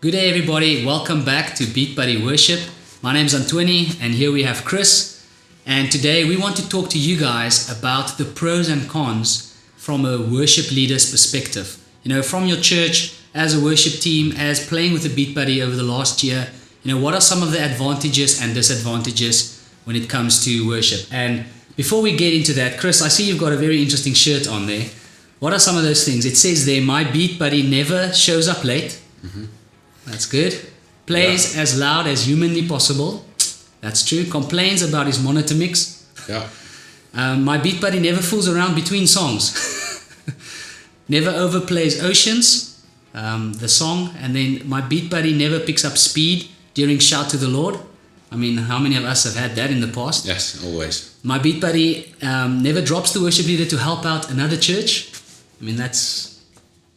Good day, everybody. Welcome back to BeatBuddy Worship. My name's Antoni, and here we have Chris. And today we want to talk to you guys about the pros and cons from a worship leader's perspective. You know, from your church, as a worship team, as playing with the BeatBuddy over the last year, you know, what are some of the advantages and disadvantages when it comes to worship? And before we get into that, Chris, I see you've got a very interesting shirt on there. What are some of those things? It says there, my BeatBuddy never shows up late. Mm-hmm. That's good. Plays as loud as humanly possible. That's true. Complains about his monitor mix. Yeah. My BeatBuddy never fools around between songs. Never overplays Oceans, the song. And then my BeatBuddy never picks up speed during Shout to the Lord. I mean, how many of us have had that in the past? Yes, always. My BeatBuddy never drops the worship leader to help out another church. I mean, that's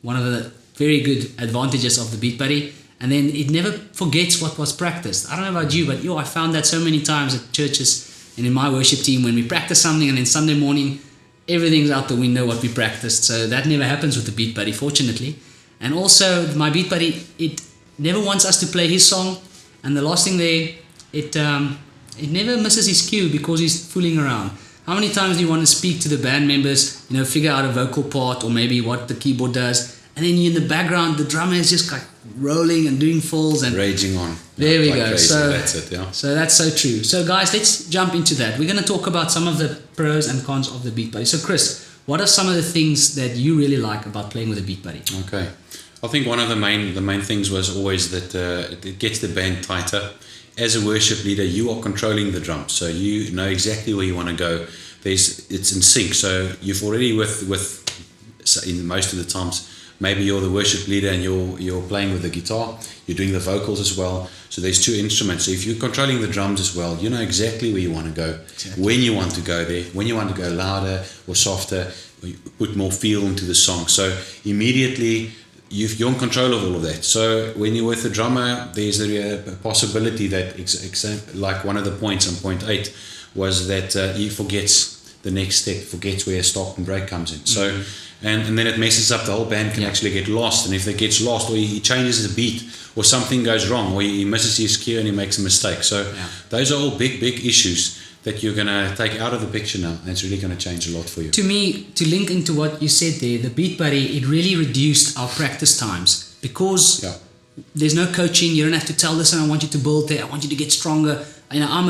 one of the very good advantages of the BeatBuddy. And then it never forgets what was practiced. I don't know about you, but I found that so many times at churches and in my worship team when we practice something and then Sunday morning, everything's out the window what we practiced. So that never happens with the BeatBuddy, fortunately. And also my BeatBuddy, it never wants us to play his song. And the last thing there, it never misses his cue because he's fooling around. How many times do you want to speak to the band members, you know, figure out a vocal part or maybe what the keyboard does, and then in the background, the drummer is just like rolling and doing fills and raging on. There we go. Crazy. So that's it. Yeah. So that's so true. So guys, let's jump into that. We're going to talk about some of the pros and cons of the BeatBuddy. So Chris, what are some of the things that you really like about playing with the BeatBuddy? Okay. I think one of the main things was always that it gets the band tighter. As a worship leader, you are controlling the drums, so you know exactly where you want to go. It's in sync. So you've already in most of the times. Maybe you're the worship leader and you're playing with the guitar, you're doing the vocals as well. So there's two instruments. So if you're controlling the drums as well, you know exactly where you want to go, when you want to go there, when you want to go louder or softer, or you put more feel into the song. So immediately you're in control of all of that. So when you're with the drummer, there's a possibility that, like one of the points on point 8, was that he forgets the next step, forgets where a stop and break comes in. So. Mm-hmm. And then it messes up, the whole band can actually get lost. And if it gets lost, or he changes the beat, or something goes wrong, or he misses his cue and he makes a mistake. So those are all big issues that you're going to take out of the picture now. And it's really going to change a lot for you. To me, to link into what you said there, the BeatBuddy, it really reduced our practice times. Because there's no coaching, you don't have to tell, listen, I want you to build there, I want you to get stronger. You know, I'm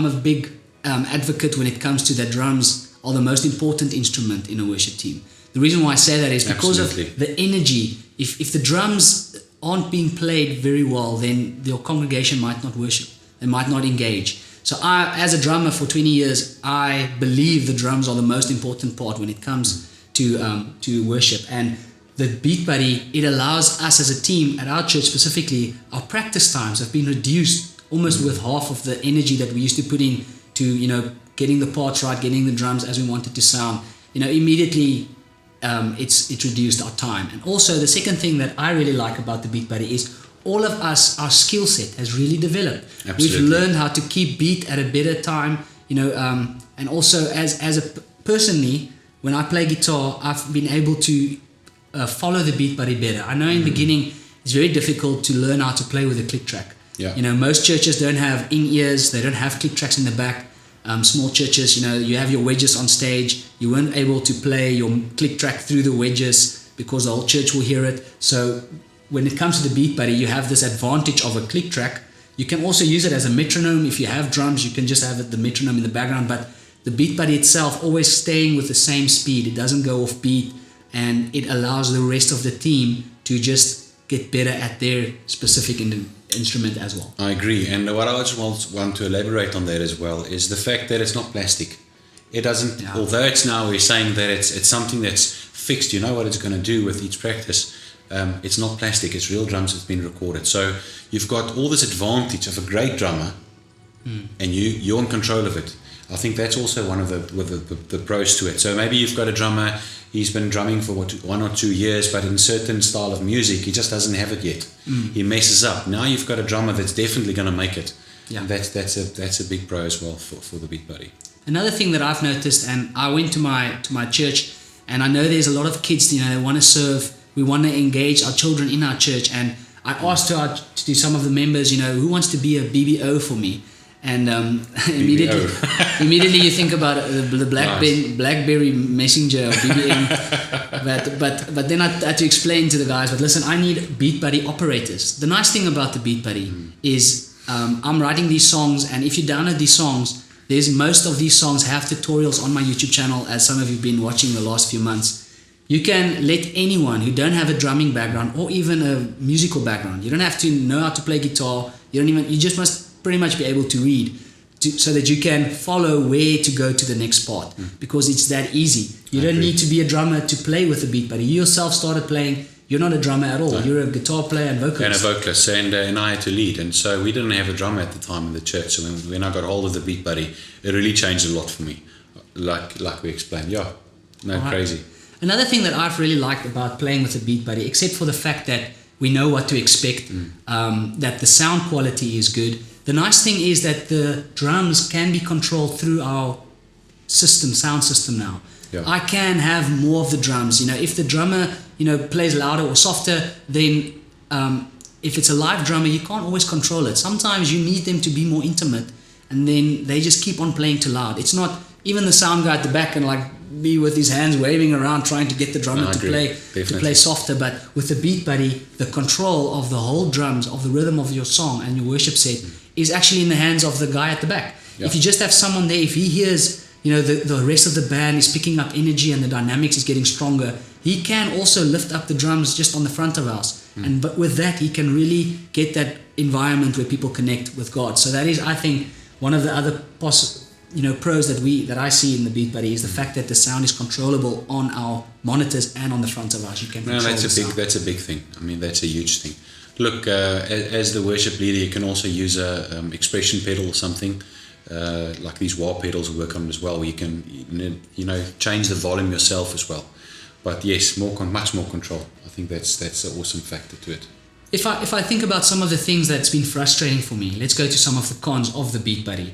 a big advocate when it comes to that drums are the most important instrument in a worship team. The reason why I say that is because of the energy. If the drums aren't being played very well, then your congregation might not worship. They might not engage. So as a drummer for 20 years, I believe the drums are the most important part when it comes to worship. And the BeatBuddy, it allows us as a team at our church specifically, our practice times have been reduced almost with half of the energy that we used to put in to, you know, getting the parts right, getting the drums as we want it to sound. You know, immediately it's reduced our time. And also the second thing that I really like about the BeatBuddy is all of us, our skill set has really developed. Absolutely. We've learned how to keep beat at a better time, you know, and also personally, when I play guitar, I've been able to follow the BeatBuddy better. I know in the beginning it's very difficult to learn how to play with a click track. Yeah. You know, most churches don't have in-ears, they don't have click tracks in the back. Small churches, you know, you have your wedges on stage. You weren't able to play your click track through the wedges because the whole church will hear it. So when it comes to the BeatBuddy, you have this advantage of a click track. You can also use it as a metronome. If you have drums, you can just have the metronome in the background. But the BeatBuddy itself always staying with the same speed. It doesn't go off beat, and it allows the rest of the team to just get better at their specific instrument as well. I agree, and what I just want to elaborate on that as well is the fact that it's not plastic. It doesn't, although it's now we're saying that it's something that's fixed, you know what it's going to do with each practice. It's not plastic, it's real drums that's been recorded. So you've got all this advantage of a great drummer and you're in control of it. I think that's also one of the pros to it. So maybe you've got a drummer, he's been drumming for 1 or 2 years, but in a certain style of music, he just doesn't have it yet. He messes up. Now you've got a drummer that's definitely going to make it. Yeah. And that's a big pro as well for the BeatBuddy. Another thing that I've noticed, and I went to my church, and I know there's a lot of kids, you know, they want to serve, we want to engage our children in our church, and I asked her to some of the members, who wants to be a BBO for me? And immediately you think about the BlackBerry Messenger or BBM. but then I had to explain to the guys, but listen, I need BeatBuddy operators. The nice thing about the BeatBuddy is I'm writing these songs, and if you download these songs, most of these songs have tutorials on my YouTube channel, as some of you have been watching the last few months. You can let anyone who don't have a drumming background or even a musical background, you don't have to know how to play guitar, you just must pretty much be able to read so that you can follow where to go to the next part, because it's that easy. You don't need to be a drummer to play with the BeatBuddy. You yourself started playing. You're not a drummer at all. No. You're a guitar player and vocalist. And a vocalist, and I had to lead. And so we didn't have a drummer at the time in the church. So when I got hold of the BeatBuddy, it really changed a lot for me. Like we explained. Yeah, crazy. Another thing that I've really liked about playing with the BeatBuddy, except for the fact that we know what to expect, that the sound quality is good. The nice thing is that the drums can be controlled through our sound system now. Yeah. I can have more of the drums. If the drummer, plays louder or softer, then if it's a live drummer, you can't always control it. Sometimes you need them to be more intimate, and then they just keep on playing too loud. It's not even the sound guy at the back can be with his hands waving around trying to get the drummer to play softer. But with the BeatBuddy, the control of the whole drums, of the rhythm of your song and your worship set is actually in the hands of the guy at the back. Yeah. If you just have someone there, if he hears, the rest of the band is picking up energy and the dynamics is getting stronger, he can also lift up the drums just on the front of us. But with that, he can really get that environment where people connect with God. So that is, I think, one of the other pros that I see in the BeatBuddy is the fact that the sound is controllable on our monitors and on the front of us. You can control that's a big thing. I mean, that's a huge thing. Look, as the worship leader, you can also use a expression pedal or something, like these wah pedals work on as well, where you can change the volume yourself as well. But yes, much more control. I think that's an awesome factor to it. If I think about some of the things that's been frustrating for me, let's go to some of the cons of the BeatBuddy.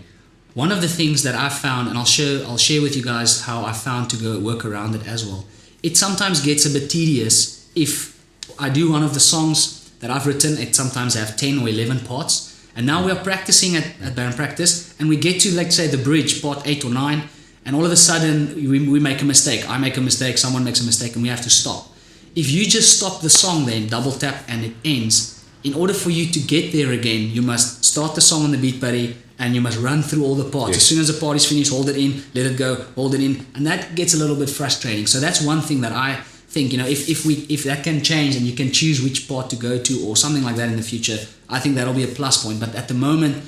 One of the things that I've found, and I'll share with you guys how I found to work around it as well. It sometimes gets a bit tedious. If I do one of the songs that I've written, it sometimes have 10 or 11 parts. And now we are practicing at band practice, and we get to, let's say, the bridge, part 8 or 9, and all of a sudden we make a mistake. I make a mistake, someone makes a mistake, and we have to stop. If you just stop the song then, double tap, and it ends, in order for you to get there again, you must start the song on the BeatBuddy, and you must run through all the parts. Yes. As soon as the part is finished, hold it in, let it go, hold it in, and that gets a little bit frustrating. So that's one thing that I think, if that can change and you can choose which part to go to or something like that in the future, I think that'll be a plus point. But at the moment,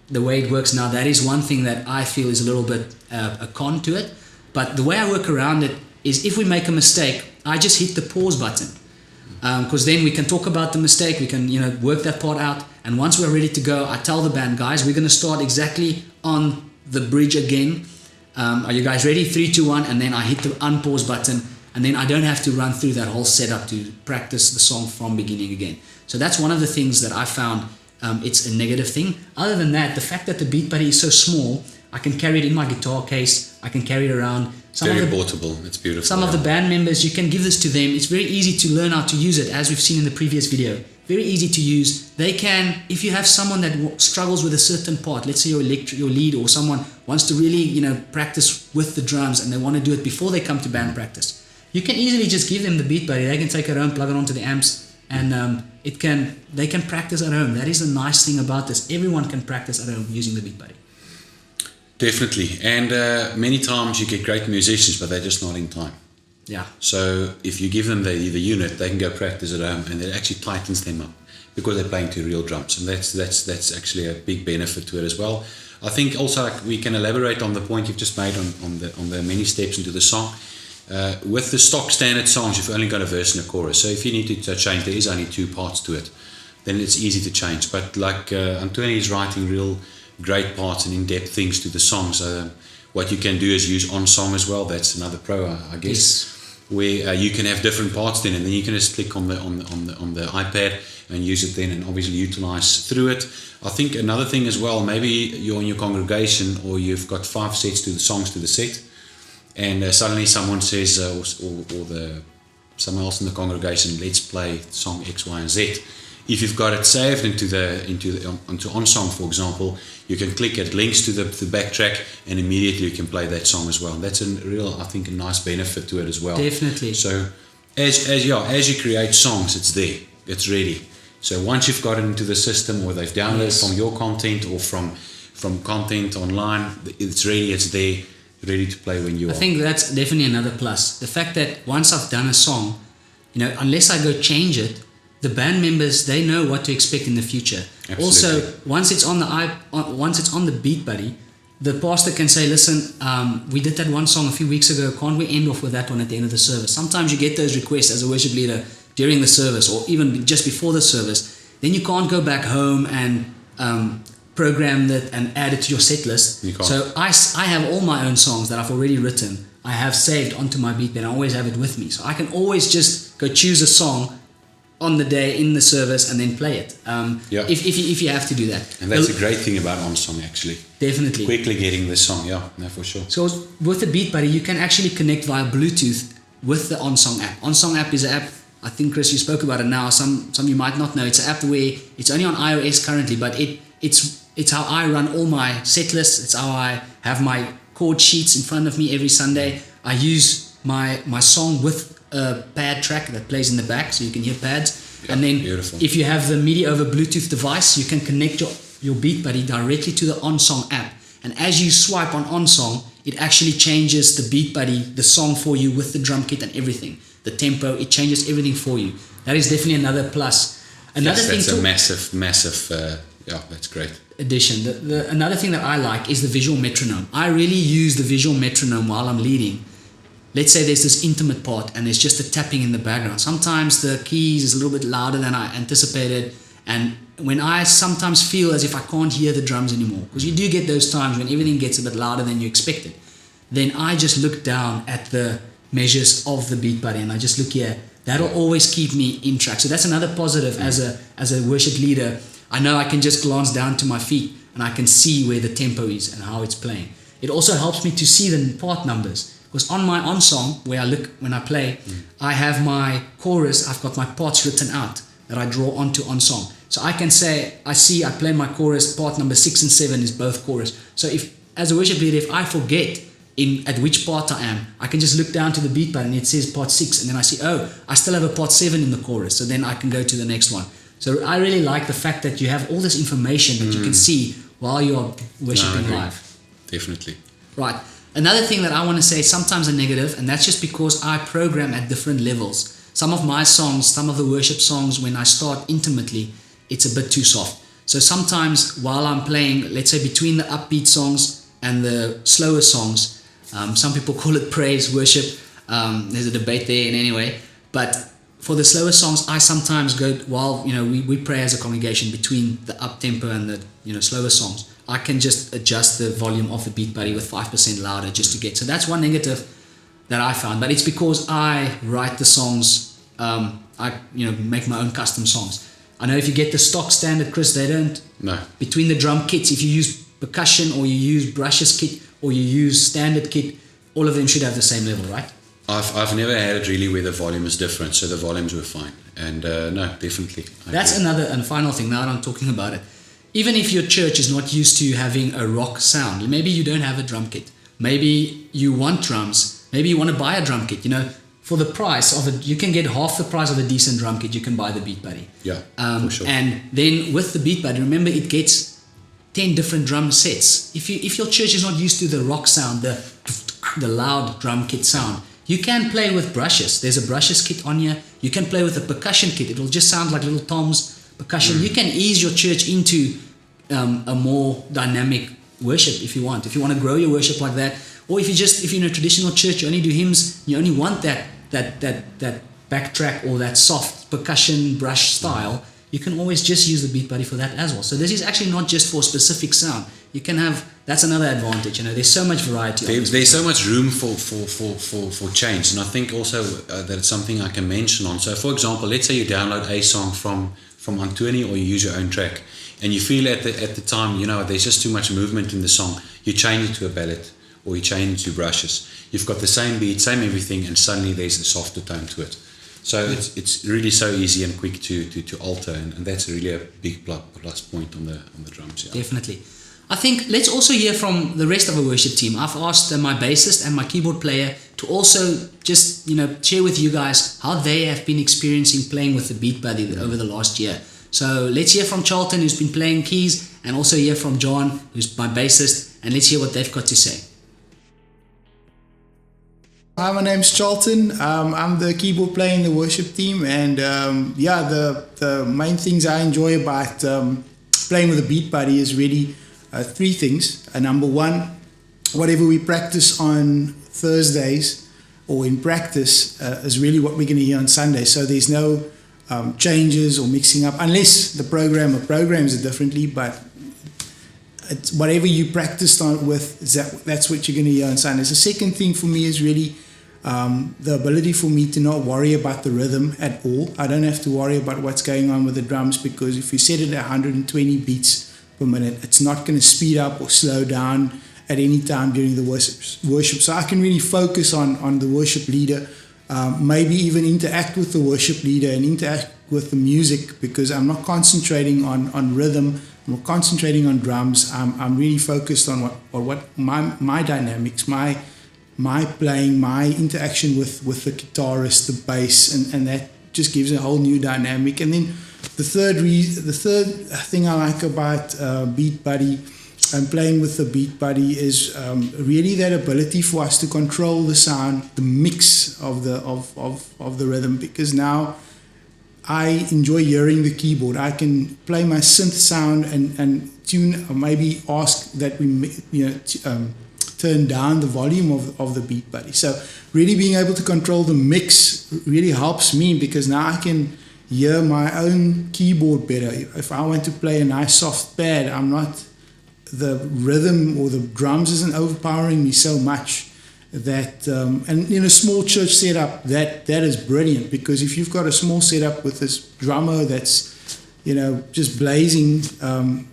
the way it works now, that is one thing that I feel is a little bit a con to it. But the way I work around it is, if we make a mistake, I just hit the pause button, because then we can talk about the mistake, we can work that part out, and once we're ready to go, I tell the band, guys, we're going to start exactly on the bridge again. Are you guys ready? 3, 2, 1, and then I hit the unpause button. And then I don't have to run through that whole setup to practice the song from beginning again. So that's one of the things that I found it's a negative thing. Other than that, the fact that the BeatBuddy is so small, I can carry it in my guitar case. I can carry it around. Very portable. It's beautiful. Some of the band members, you can give this to them. It's very easy to learn how to use it, as we've seen in the previous video. Very easy to use. They can, if you have someone that struggles with a certain part, let's say your lead, or someone wants to really practice with the drums and they want to do it before they come to band practice, you can easily just give them the BeatBuddy. They can take it home, plug it onto the amps, and they can practice at home. That is the nice thing about this. Everyone can practice at home using the BeatBuddy. Definitely. And many times you get great musicians, but they're just not in time. Yeah. So if you give them the unit, they can go practice at home, and it actually tightens them up because they're playing to real drums, and that's actually a big benefit to it as well. I think also we can elaborate on the point you've just made on the many steps into the song. With the stock standard songs, you've only got a verse and a chorus. So if you need to change, there is only 2 parts to it. Then it's easy to change. But like Antoine is writing real great parts and in-depth things to the songs. What you can do is use on song as well. That's another pro, I guess. Yes. Where you can have different parts then, and then you can just click on the iPad and use it then, and obviously utilize through it. I think another thing as well, maybe you're in your congregation or you've got 5 sets to the songs to the set, and suddenly someone says, or the someone else in the congregation, let's play song X, Y, and Z. If you've got it saved onto OnSong, for example, you can click it, links to the backtrack, and immediately you can play that song as well. That's a real, I think, a nice benefit to it as well. Definitely. So as you create songs, it's there, it's ready. So once you've got it into the system, or they've downloaded from your content or from content online, it's ready, it's there, ready to play when you are. I think that's definitely another plus. The fact that once I've done a song, unless I go change it, the band members, they know what to expect in the future. Absolutely. Also, once it's on the BeatBuddy, the pastor can say, listen, we did that one song a few weeks ago, can't we end off with that one at the end of the service? Sometimes you get those requests as a worship leader during the service, or even just before the service. Then you can't go back home and program that and add it to your set list. So I have all my own songs that I've already written. I have saved onto my BeatBuddy. I always have it with me. So I can always just go choose a song on the day in the service and then play it. If you have to do that. And that's a great thing about OnSong, actually. Definitely. Quickly getting the song, for sure. So with the BeatBuddy, you can actually connect via Bluetooth with the OnSong app. OnSong app is an app, I think, Chris, you spoke about it now. Some you might not know. It's an app where it's only on iOS currently, but it's how I run all my set lists. It's how I have my chord sheets in front of me every Sunday. I use my song with a pad track that plays in the back, so you can hear pads. And then if you have the MIDI over Bluetooth device, you can connect your BeatBuddy directly to the OnSong app. And as you swipe on OnSong, it actually changes the BeatBuddy, the song for you with the drum kit and everything. The tempo, it changes everything for you. That is definitely another plus. That's a massive, that's great. Addition. Another thing that I like is the visual metronome. I really use the visual metronome while I'm leading. Let's say there's this intimate part and there's just a tapping in the background. Sometimes the keys is a little bit louder than I anticipated, and when I sometimes feel as if I can't hear the drums anymore, because you do get those times when everything gets a bit louder than you expected, then I just look down at the measures of the BeatBuddy and I just look here. That'll always keep me in track. So that's another positive as a worship leader. I know I can just glance down to my feet and I can see where the tempo is and how it's playing. It also helps me to see the part numbers. Because on my OnSong, where I look when I play, I have my chorus, I've got my parts written out that I draw onto OnSong. So I can say, I play my chorus, part number 6 and 7 is both chorus. So if, as a worship leader, if I forget at which part I am, I can just look down to the BeatBuddy and it says part 6, and then I see, I still have a part 7 in the chorus, so then I can go to the next one. So I really like the fact that you have all this information that you can see while you are worshiping live. Definitely. Right. Another thing that I want to say, sometimes a negative, and that's just because I program at different levels. Some of my songs, some of the worship songs, when I start intimately, it's a bit too soft. So sometimes while I'm playing, let's say between the upbeat songs and the slower songs, some people call it praise worship. There's a debate there in any way. But for the slower songs, I sometimes go, while we pray as a congregation between the up tempo and the slower songs, I can just adjust the volume of the BeatBuddy with 5% louder just to get. So that's one negative that I found, but it's because I write the songs. I make my own custom songs. I know if you get the stock standard, Chris, they don't. No. Between the drum kits, if you use percussion or you use brushes kit or you use standard kit, all of them should have the same level, right? I've never had it really where the volume is different, so the volumes were fine. And no, definitely. That's another and final thing. Now that I'm talking about it, even if your church is not used to having a rock sound, maybe you don't have a drum kit, maybe you want drums, maybe you want to buy a drum kit. For the price of it, you can get half the price of a decent drum kit. You can buy the BeatBuddy. Yeah, for sure. And then with the BeatBuddy, remember it gets 10 different drum sets. If your church is not used to the rock sound, the loud drum kit sound, you can play with brushes. There's a brushes kit on here. You can play with a percussion kit. It'll just sound like little toms percussion. You can ease your church into a more dynamic worship if you want. If you want to grow your worship like that, or if you're in a traditional church, you only do hymns. You only want that backtrack or that soft percussion brush style. You can always just use the BeatBuddy for that as well. So this is actually not just for specific sound. You can have, that's another advantage. There's so much variety. There's so much room for change, and I think also that it's something I can mention on. So, for example, let's say you download a song from Antoni, or you use your own track, and you feel at the time, there's just too much movement in the song. You change it to a ballad, or you change it to brushes. You've got the same beat, same everything, and suddenly there's a softer tone to it. So it's really so easy and quick to alter, and that's really a big plus point on the drums. Yeah. Definitely. I think let's also hear from the rest of our worship team. I've asked my bassist and my keyboard player to also just share with you guys how they have been experiencing playing with the BeatBuddy over the last year. So let's hear from Charlton, who's been playing keys, and also hear from John, who's my bassist, and let's hear what they've got to say. Hi, my name's Charlton. I'm the keyboard player in the worship team, and the main things I enjoy about playing with the BeatBuddy is really three things. Number one, whatever we practice on Thursdays or in practice is really what we're going to hear on Sunday. So there's no changes or mixing up, unless the programmer programs it differently, but it's whatever you practiced on with, that's what you're going to hear on Sundays. The second thing for me is really the ability for me to not worry about the rhythm at all. I don't have to worry about what's going on with the drums, because if you set it at 120 beats per minute, it's not going to speed up or slow down at any time during the worship. So I can really focus on the worship leader, maybe even interact with the worship leader and interact with the music, because I'm not concentrating on rhythm, I'm not concentrating on drums. I'm really focused on what my dynamics, my playing, my interaction with the guitarist, the bass, and that just gives a whole new dynamic. And then the third thing I like about BeatBuddy and playing with the BeatBuddy is really that ability for us to control the sound, the mix of the rhythm, because now I enjoy hearing the keyboard. I can play my synth sound and tune, or maybe ask that we turn down the volume of the BeatBuddy. So really being able to control the mix really helps me, because now I can hear my own keyboard better. If I want to play a nice soft pad, the rhythm or the drums isn't overpowering me so much that, and in a small church setup, that is brilliant, because if you've got a small setup with this drummer that's just blazing,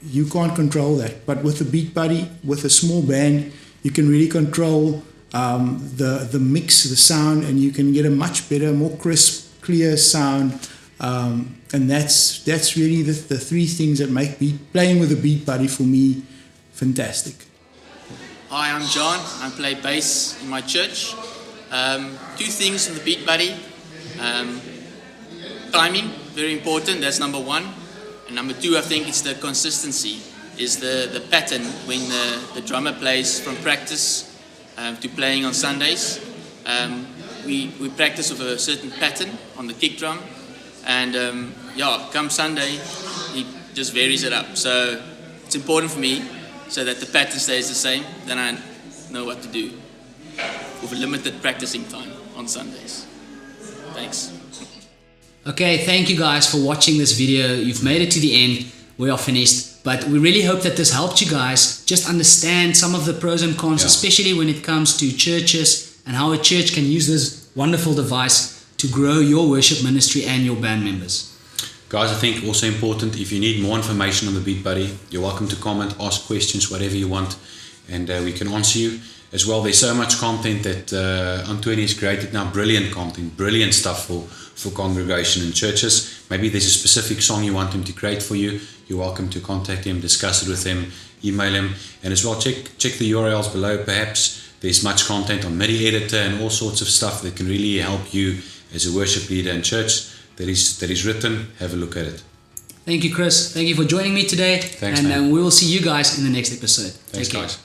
you can't control that. But with the BeatBuddy, with a small band, you can really control the mix, the sound, and you can get a much better, more crisp, clear sound. And that's really the three things that make playing with the BeatBuddy for me fantastic. Hi, I'm John. I play bass in my church. Two things on the BeatBuddy. Timing, very important. That's number one. And number two, I think it's the consistency. Is the pattern when the drummer plays from practice to playing on Sundays. We practice with a certain pattern on the kick drum, and come Sunday he just varies it up. So it's important for me so that the pattern stays the same. Then I know what to do with a limited practicing time on Sundays. Thanks. Okay, thank you guys for watching this video. You've made it to the end. We are finished, but we really hope that this helped you guys just understand some of the pros and cons, especially when it comes to churches and how a church can use this wonderful device to grow your worship ministry and your band members. Guys, I think also important, if you need more information on the BeatBuddy, you're welcome to comment, ask questions, whatever you want, and we can answer you. As well, there's so much content that Antoine has created now, brilliant content, brilliant stuff for congregation and churches. Maybe there's a specific song you want him to create for you. You're welcome to contact him, discuss it with him, email him, and as well check the URLs below. Perhaps there's much content on MIDI editor and all sorts of stuff that can really help you as a worship leader in church that is written. Have a look at it. Thank you, Chris. Thank you for joining me today. Thanks, and man. we will see you guys in the next episode. Thanks, Take care. guys.